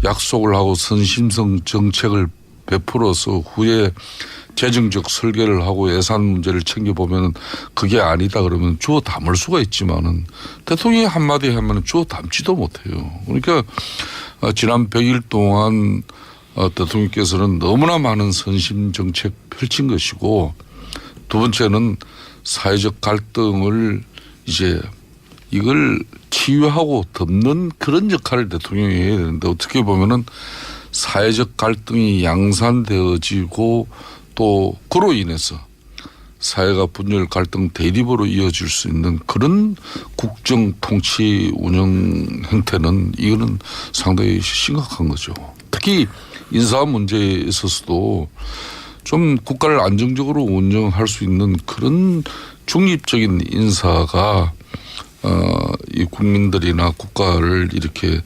약속을 하고 선심성 정책을 베풀어서 후에 재정적 설계를 하고 예산 문제를 챙겨보면 그게 아니다 그러면 주워 담을 수가 있지만은 대통령이 한마디 하면 주워 담지도 못해요. 그러니까 지난 100일 동안 대통령께서는 너무나 많은 선심 정책 펼친 것이고 두 번째는 사회적 갈등을 이제 이걸 치유하고 덮는 그런 역할을 대통령이 해야 되는데 어떻게 보면은 사회적 갈등이 양산되어지고 또 그로 인해서 사회가 분열 갈등 대립으로 이어질 수 있는 그런 국정 통치 운영 형태는 이거는 상당히 심각한 거죠. 특히 인사 문제에 있어서도 좀 국가를 안정적으로 운영할 수 있는 그런 중립적인 인사가 이 국민들이나 국가를 이렇게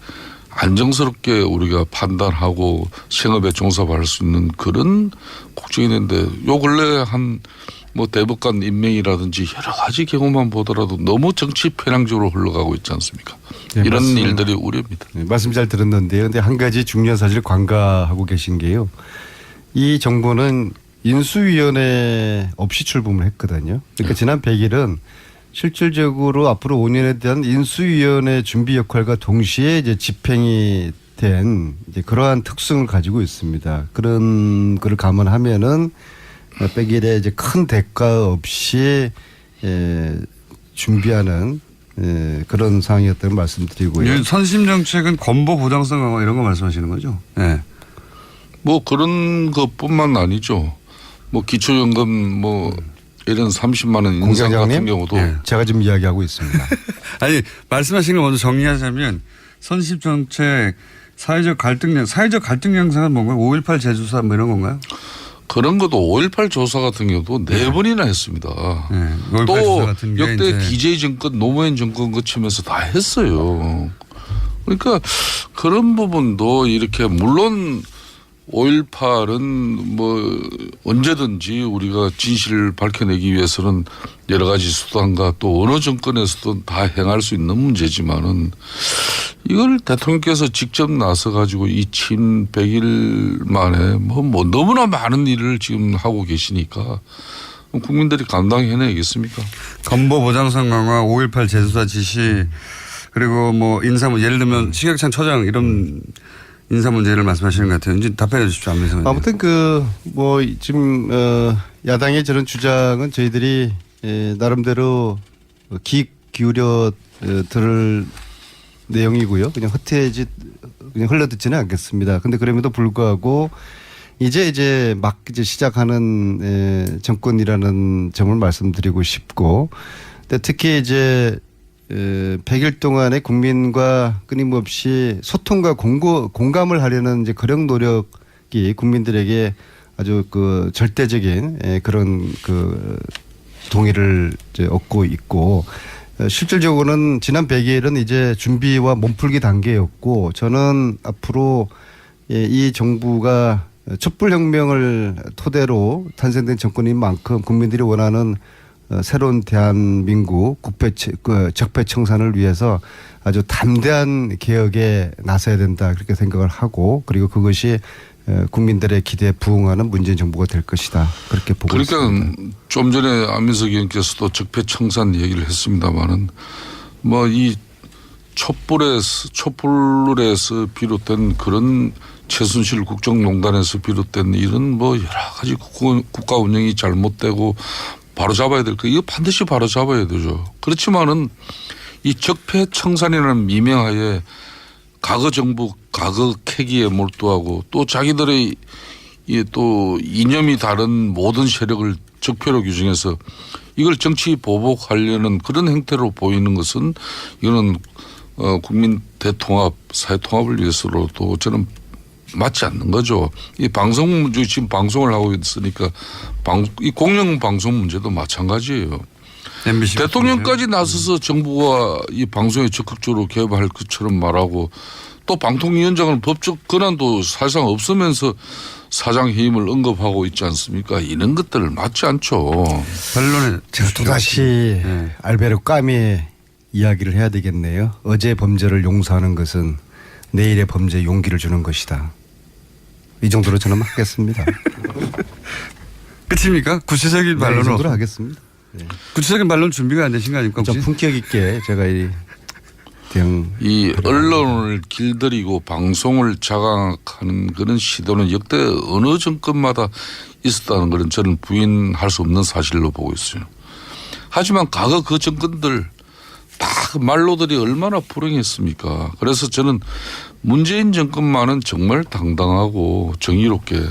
안정스럽게 우리가 판단하고 생업에 종사할 수 있는 그런 국정이 있는데 요 근래 한 뭐 대법관 임명이라든지 여러 가지 경우만 보더라도 너무 정치 편향적으로 흘러가고 있지 않습니까? 네, 이런 말씀, 일들이 우려입니다. 네, 말씀 잘 들었는데요. 근데 한 가지 중요한 사실을 관가하고 계신 게요. 이 정부는 인수위원회 없이 출범을 했거든요. 그러니까 지난 100일은 실질적으로 앞으로 5년에 대한 인수위원회 준비 역할과 동시에 이제 집행이 된 이제 그러한 특성을 가지고 있습니다. 그런 거를 감안하면은 100일에 이제 큰 대가 없이 준비하는 그런 상황이었다는 말씀드리고요. 선심 정책은 건보 보장성 강화 이런 거 말씀하시는 거죠? 네. 뭐 그런 것뿐만 아니죠. 뭐 기초연금 뭐 이런 30만 원 인상 같은 경우도 제가 지금 이야기하고 있습니다. 아니 말씀하신 걸 먼저 정리하자면 선심 정책 사회적 갈등 양상은 뭔가요? 5.18 재조사 뭐 이런 건가요? 그런 것도 5.18 조사 같은 경우도 4번이나 했습니다. 네, 또 역대 DJ 정권 노무현 정권 거치면서 다 했어요. 그러니까 그런 부분도 이렇게 물론 5.18은 뭐 언제든지 우리가 진실을 밝혀내기 위해서는 여러 가지 수단과 또 어느 정권에서도 다 행할 수 있는 문제지만은 이걸 대통령께서 직접 나서 가지고 이 친 100일 만에 뭐 너무나 많은 일을 지금 하고 계시니까 국민들이 감당해내겠습니까? 건보 보장성 강화, 5.18 재조사 지시 그리고 뭐 인사 뭐 예를 들면 신격찬 처장 이런 인사 문제를 말씀하시는 것 같아요. 이제 답변해 주십시오. 안민석 의원님. 아무튼 뭐 지금 야당의 저런 주장은 저희들이 나름대로 귀 기울여 들을 내용이고요. 그냥 그냥 흘러듣지는 않겠습니다. 근데 그럼에도 불구하고 이제 막 정권이라는 점을 말씀드리고 싶고, 근데 특히 이제 100일 동안의 국민과 끊임없이 소통과 공감을 하려는 이제 그런 노력이 국민들에게 아주 그 절대적인 그런 그 동의를 이제 얻고 있고, 실질적으로는 지난 100일은 이제 준비와 몸풀기 단계였고, 저는 앞으로 이 정부가 촛불혁명을 토대로 탄생된 정권인 만큼 국민들이 원하는 새로운 대한민국 적폐 청산을 위해서 아주 담대한 개혁에 나서야 된다, 그렇게 생각을 하고, 그리고 그것이 국민들의 기대에 부응하는 문재인 정부가 될 것이다, 그렇게 보고 있습니다. 그러니까 좀 전에 안민석 의원께서도 적폐 청산 얘기를 했습니다마는 뭐 이 촛불에서 비롯된 그런 최순실 국정농단에서 비롯된 이런 뭐 여러 가지 국가 운영이 잘못되고 바로 잡아야 될 거, 이거 반드시 바로 잡아야 되죠. 그렇지만은 이 적폐 청산이라는 미명하에 과거 정부 과거 캐기에 몰두하고 또 자기들의 또 이념이 다른 모든 세력을 적폐로 규정해서 이걸 정치 보복하려는 그런 행태로 보이는 것은 이거는 국민 대통합, 사회 통합을 위해서로도 저는 맞지 않는 거죠. 이 방송 문제, 지금 방송을 하고 있으니까 이 공영 방송 문제도 마찬가지예요. 대통령까지 나서서 정부가 이 방송에 적극적으로 개입할 것처럼 말하고, 또 방통위원장은 법적 권한도 사실상 없으면서 사장 해임을 언급하고 있지 않습니까? 이런 것들을 맞지 않죠. 반론에 제가 또다시 알베르 까미의 이야기를 해야 되겠네요. 어제 범죄를 용서하는 것은 내일의 범죄에 용기를 주는 것이다. 이 정도로 저는 하겠습니다. 끝입니까? 구체적인 반론은 이 정도로 하겠습니다. 네. 구체적인 반론 준비가 안 되신 거 아닙니까? 좀 품격 있게 제가 이 언론을 길들이고 방송을 장악하는 그런 시도는 역대 어느 정권마다 있었다는 것은 저는 부인할 수 없는 사실로 보고 있어요. 하지만 과거 그 정권들 다 그 말로들이 얼마나 불행했습니까? 그래서 저는 문재인 정권만은 정말 당당하고 정의롭게,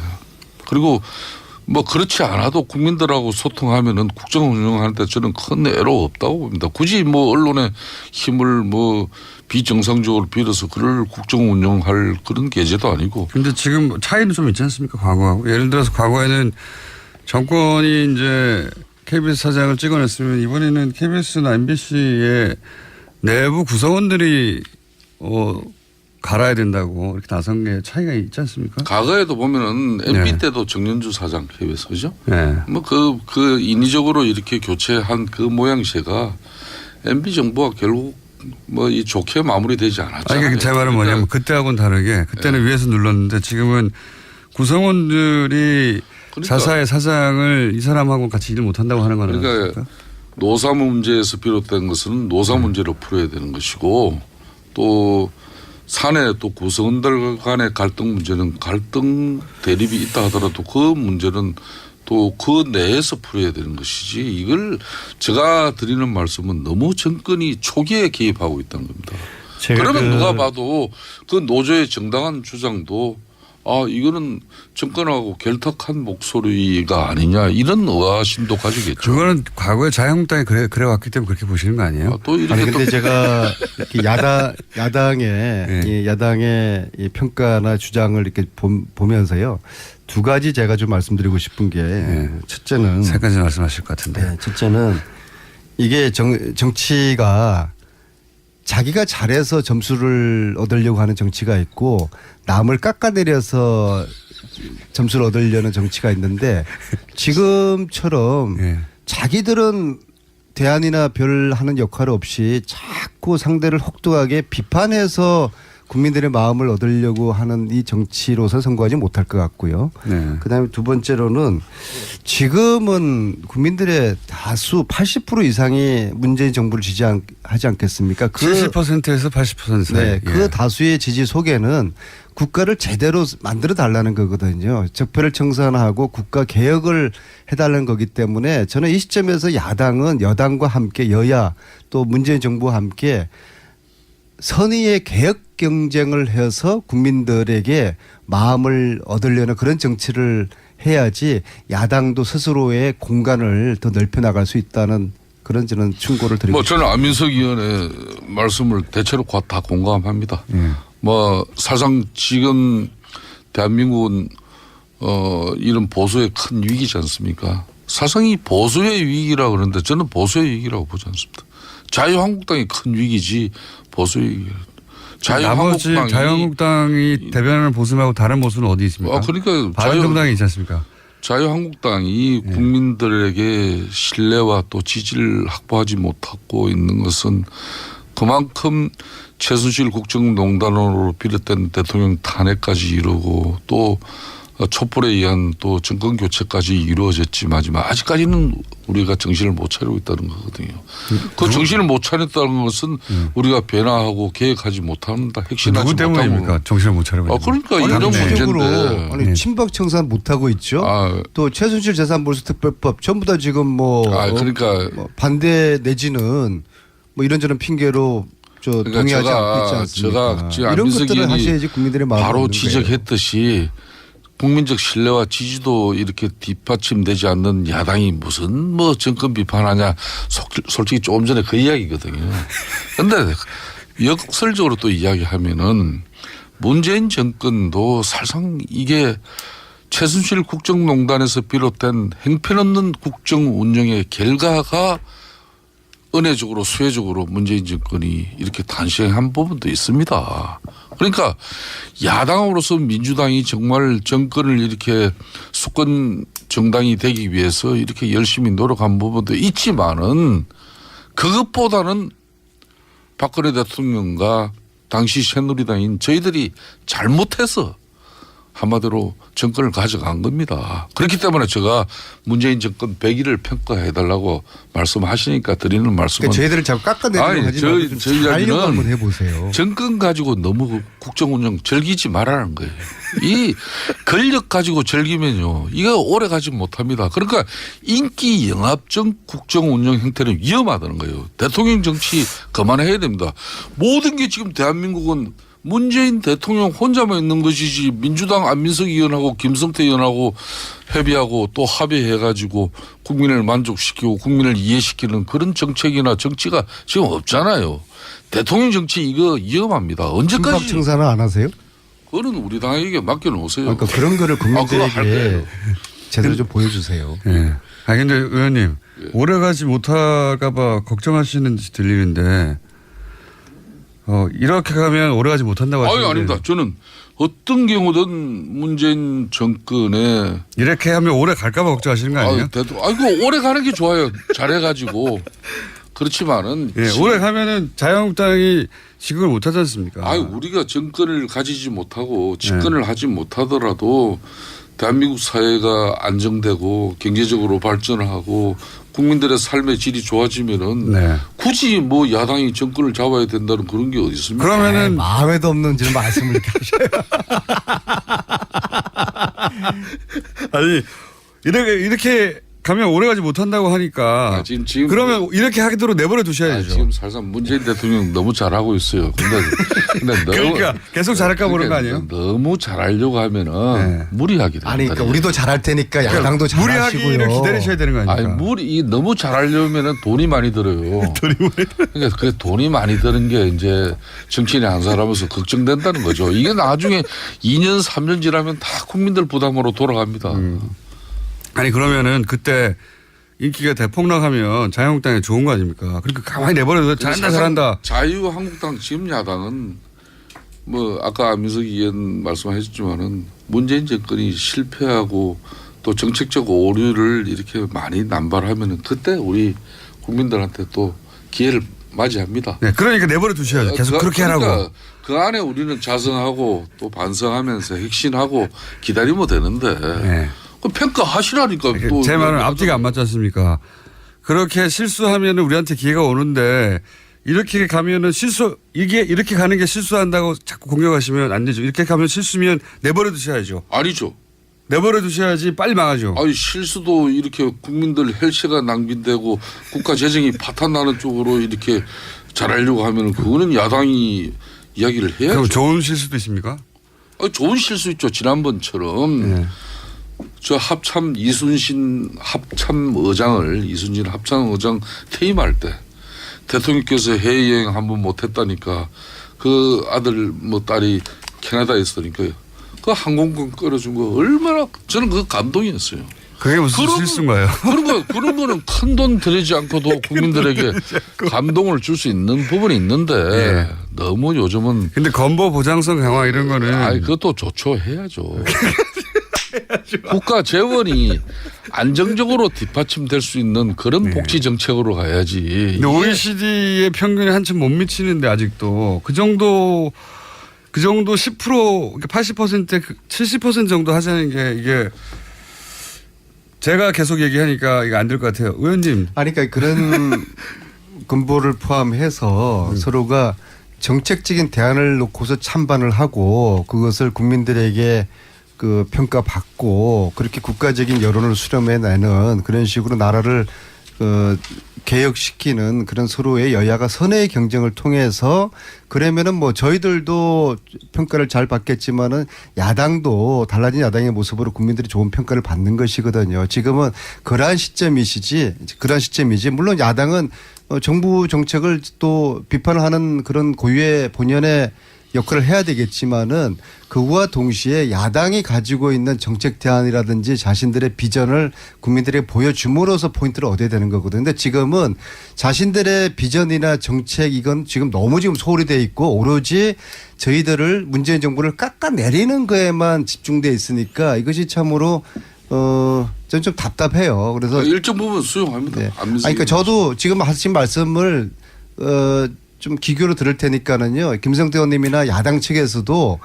그리고 뭐 그렇지 않아도 국민들하고 소통하면은 국정 운영하는데 저는 큰 애로 없다고 봅니다. 굳이 뭐 언론의 힘을 뭐 비정상적으로 빌어서 그걸 국정 운영할 그런 계제도 아니고. 근데 지금 차이는 좀 있지 않습니까? 과거하고. 예를 들어서 과거에는 정권이 이제 KBS 사장을 찍어냈으면 이번에는 KBS나 MBC의 내부 구성원들이 갈아야 된다고 이렇게 나선 게 차이가 있지 않습니까? 과거에도 보면은 MB 때도 정년주 사장 KBS 그죠? 뭐 그 인위적으로 이렇게 교체한 그 모양새가 MB 정부가 결국 뭐 이 좋게 마무리되지 않았잖아요. 아니, 제 말은 뭐냐면 그때하고는 다르게 그때는 위에서 눌렀는데 지금은 구성원들이 자사의 사장을 이 사람하고 같이 일을 못한다고 하는 거는. 그러니까 노사 문제에서 비롯된 것은 노사 문제로 풀어야 되는 것이고, 또 사내 또 구성원들 간의 갈등 문제는 갈등 대립이 있다 하더라도 그 문제는 또 그 내에서 풀어야 되는 것이지, 이걸 제가 드리는 말씀은 너무 정권이 초기에 개입하고 있다는 겁니다. 그러면 누가 봐도 그 노조의 정당한 주장도 이거는 정권하고 결탁한 목소리가 아니냐, 이런 의아심도 가지겠죠. 그거는 과거에 자유한국당이 그래 왔기 때문에 그렇게 보시는 거 아니에요? 또 이렇게 근데 제가 이렇게 야당의 이 평가나 주장을 이렇게 보면서요, 두 가지 제가 좀 말씀드리고 싶은 게, 첫째는 세 가지 말씀하실 것 같은데. 첫째는 이게 정치가 자기가 잘해서 점수를 얻으려고 하는 정치가 있고, 남을 깎아내려서 점수를 얻으려는 정치가 있는데, 지금처럼 자기들은 대안이나 별 하는 역할 없이 자꾸 상대를 혹독하게 비판해서 국민들의 마음을 얻으려고 하는 이 정치로서 선거하지 못할 것 같고요. 그다음에 두 번째로는 지금은 국민들의 다수 80% 이상이 문재인 정부를 지지하지 않겠습니까? 70%에서 80% 사이. 네, 그 다수의 지지 속에는 국가를 제대로 만들어 달라는 거거든요. 적폐를 청산하고 국가 개혁을 해달라는 거기 때문에 저는 이 시점에서 야당은 여당과 함께, 여야 또 문재인 정부와 함께 선의의 개혁 경쟁을 해서 국민들에게 마음을 얻으려는 그런 정치를 해야지 야당도 스스로의 공간을 더 넓혀 나갈 수 있다는 그런 저는 충고를 드리고 뭐 저는 안민석 의원의 말씀을 대체로 다 공감합니다. 뭐 사실상 지금 대한민국은 이런 보수의 큰 위기지 않습니까? 사실상 이 보수의 위기라고 그러는데 저는 보수의 위기라고 보지 않습니다. 자유한국당이 큰 위기지 보수의 위기. 나머지 자유한국당이 대변하는 보수하고 다른 보수는 어디 있습니까? 그러니까 바른정당이 있지 않습니까? 자유한국당이 국민들에게 신뢰와 또 지지를 확보하지 못하고 있는 것은 그만큼 최순실 국정농단으로 비롯된 대통령 탄핵까지 이루고 또 촛불에 의한 또 정권 교체까지 이루어졌지만 아직까지는 우리가 정신을 못 차리고 있다는 거거든요. 그 정신을 못 차렸다는 것은 우리가 변화하고 계획하지 못한다. 핵심하지 누구 때문입니까? 정신을 못 차리고. 그러니까 이런 문제인데. 아니 친박 청산 못 하고 있죠. 또 최순실 재산몰수특별법 전부 다 지금 뭐, 그러니까 뭐 반대 내지는 뭐 이런저런 핑계로 동의하지 않고 있지 않습니까? 제가 이런 것들을 하셔야지 국민들의 마음을 바로 지적했듯이 국민적 신뢰와 지지도 이렇게 뒷받침되지 않는 야당이 무슨 뭐 정권 비판하냐 솔직히 조금 전에 그 이야기거든요. 그런데 역설적으로 또 이야기하면은 문재인 정권도 사실상 이게 최순실 국정농단에서 비롯된 행편없는 국정 운영의 결과가 은혜적으로 수혜적으로 문재인 정권이 이렇게 탄생한 부분도 있습니다. 그러니까 야당으로서 민주당이 정말 정권을 이렇게 수권 정당이 되기 위해서 이렇게 열심히 노력한 부분도 있지만은 그것보다는 박근혜 대통령과 당시 새누리당인 저희들이 잘못해서 한마디로 정권을 가져간 겁니다. 그렇기 때문에 제가 문재인 정권 100일을 평가해달라고 말씀하시니까 드리는 말씀은. 그러니까 저희들을 자꾸 깎아내리려고 하지 말고 좀 잘하려고 한번 해보세요. 정권 가지고 너무 국정운영 즐기지 말라는 거예요. 이 권력 가지고 즐기면요. 이거 오래 가지 못합니다. 그러니까 인기 영합적 국정운영 형태는 위험하다는 거예요. 대통령 정치 그만해야 됩니다. 모든 게 지금 대한민국은 문재인 대통령 혼자만 있는 것이지 민주당 안민석 의원하고 김성태 의원하고 협의하고 또 합의해가지고 국민을 만족시키고 국민을 이해시키는 그런 정책이나 정치가 지금 없잖아요. 대통령 정치 이거 위험합니다. 언제까지. 친박 청산은 안 하세요? 그거는 우리 당에게 맡겨놓으세요. 그러니까 그런 거를 국민들에게 제대로 좀 보여주세요. 네. 근데 의원님 오래 가지 못할까 봐 걱정하시는지 들리는데 이렇게 가면 오래 가지 못한다고 하시는데. 아닙니다. 저는 어떤 경우든 문재인 정권에 이렇게 하면 오래 갈까 봐 걱정하시는 거 아니에요? 아이고 오래 가는 게 좋아요. 잘해가지고. 그렇지만은. 오래 가면은 자유한국당이 집권을 못하지 않습니까? 우리가 정권을 가지지 못하고 집권을 하지 못하더라도 대한민국 사회가 안정되고 경제적으로 발전하고 국민들의 삶의 질이 좋아지면은 굳이 뭐 야당이 정권을 잡아야 된다는 그런 게 어디 있습니까? 그러면은 마음에도 없는 지금 말씀을 이렇게 하셔요. 아니 이렇게 가면 오래가지 못한다고 하니까 지금 그러면 이렇게 하도록 내버려 두셔야죠. 지금 사실상 문재인 대통령 너무 잘하고 있어요. 근데 너무 그러니까 계속 잘할까 보는 거 아니에요? 너무 잘하려고 하면은 무리하게 됩니다. 그러니까 우리도 잘할 테니까 야당도 잘하시고요. 무리하기를 기다리셔야 되는 거 아닙니까? 너무 잘하려면은 돈이 많이 들어요. 그러니까 그 돈이 많이 드는 게 이제 정치인이 한 사람으로서 걱정된다는 거죠. 이게 나중에 2년 3년 지나면 다 국민들 부담으로 돌아갑니다. 아니 그러면은 그때 인기가 대폭락하면 자유한국당이 좋은 거 아닙니까? 그러니까 가만히 내버려둬 잘한다. 자유한국당 지금 야당은 뭐 아까 안민석 의원 말씀하셨지만은 문재인 정권이 실패하고 또 정책적 오류를 이렇게 많이 남발하면은 그때 우리 국민들한테 또 기회를 맞이합니다. 네, 그러니까 내버려 두셔야죠. 계속 그렇게 하라고. 그 안에 우리는 자성하고 또 반성하면서 혁신하고 기다리면 되는데. 평가하시라니까. 또 제 말은 앞뒤가 안 맞지 않습니까? 그렇게 실수하면 우리한테 기회가 오는데 이렇게 가면은 이렇게 가는 게 실수한다고 자꾸 공격하시면 안 되죠. 이렇게 가면 실수면 내버려 두셔야죠. 아니죠. 내버려 두셔야지 빨리 망하죠. 실수도 이렇게 국민들 혈세가 낭비되고 국가 재정이 파탄나는 쪽으로 이렇게 잘하려고 하면 그거는 야당이 이야기를 해야죠. 그럼 좋은 실수도 있습니까? 좋은 실수 있죠. 지난번처럼 저 합참 이순신 합참 의장 퇴임할 때 대통령께서 해외여행 한번 못했다니까 그 아들 뭐 딸이 캐나다에 있으니까요. 그 항공권 끌어준 거 얼마나 저는 그 감동이었어요. 그게 무슨 실수인가요? 그런 거는 큰 돈 들이지 않고도 국민들에게 감동을 줄 수 있는 부분이 있는데 예. 너무 요즘은. 근데 건보 보장성 강화 이런 거는. 아니 그것도 좋죠. 해야죠. 국가 재원이 안정적으로 뒷받침될 수 있는 그런 복지 정책으로 가야지. 근데 OECD의 평균에 한참 못 미치는데 아직도 그 정도 10% 80% 70% 정도 하자는 게 이게 제가 계속 얘기하니까 이거 안 될 것 같아요. 의원님. 아니 그러니까 그런 근보를 포함해서 서로가 정책적인 대안을 놓고서 찬반을 하고 그것을 국민들에게 그 평가받고 그렇게 국가적인 여론을 수렴해내는 그런 식으로 나라를 개혁시키는 그런 서로의 여야가 선의의 경쟁을 통해서 그러면은 뭐 저희들도 평가를 잘 받겠지만은 야당도 달라진 야당의 모습으로 국민들이 좋은 평가를 받는 것이거든요. 지금은 그러한 시점이지 물론 야당은 정부 정책을 또 비판을 하는 그런 고유의 본연의 역할을 해야 되겠지만은 그와 동시에 야당이 가지고 있는 정책 대안이라든지 자신들의 비전을 국민들에게 보여줌으로써 포인트를 얻어야 되는 거거든요. 근데 지금은 자신들의 비전이나 정책 이건 지금 너무 지금 소홀히 돼 있고 오로지 저희들을 문재인 정부를 깎아내리는 거에만 집중돼 있으니까 이것이 참으로 저는 좀 답답해요. 그래서 일정 부분 수용합니다. 네. 그러니까 저도 지금 하신 말씀을 좀 기교로 들을 테니까는요. 김성태 의원님이나 야당 측에서도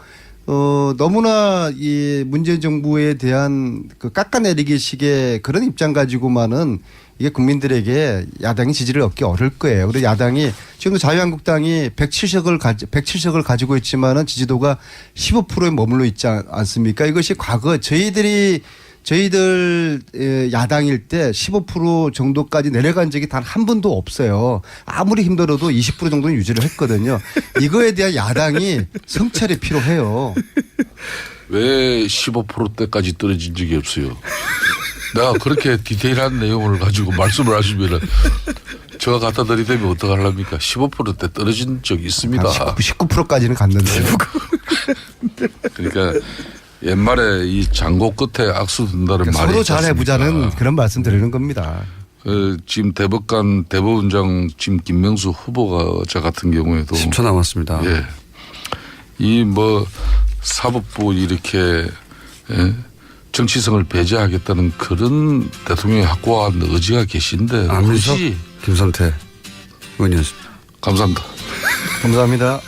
너무나 이 문재인 정부에 대한 그 깎아내리기 식의 그런 입장 가지고만은 이게 국민들에게 야당이 지지를 얻기 어려울 거예요. 그리고 야당이 지금도 자유한국당이 107석을 가지고 있지만은 지지도가 15%에 머물러 있지 않습니까? 이것이 과거 저희들 야당일 때 15% 정도까지 내려간 적이 단 한 번도 없어요. 아무리 힘들어도 20% 정도는 유지를 했거든요. 이거에 대한 야당이 성찰이 필요해요. 왜 15%대까지 떨어진 적이 없어요? 내가 그렇게 디테일한 내용을 가지고 말씀을 하시면은 제가 갖다 드리면 어떡하랍니까? 15%대 떨어진 적이 있습니다. 19%까지는 갔는데. 그러니까 옛말에 이 장고 끝에 악수 둔다는 말이 서로 있지 않습니까? 잘해보자는 그런 말씀 드리는 겁니다. 지금 대법원장 지금 김명수 후보가 저 같은 경우에도 10초 남았습니다. 예. 이 뭐 사법부 이렇게 정치성을 배제하겠다는 그런 대통령의 확고한 의지가 계신데 김성태 의원이었습니다. 감사합니다. 감사합니다.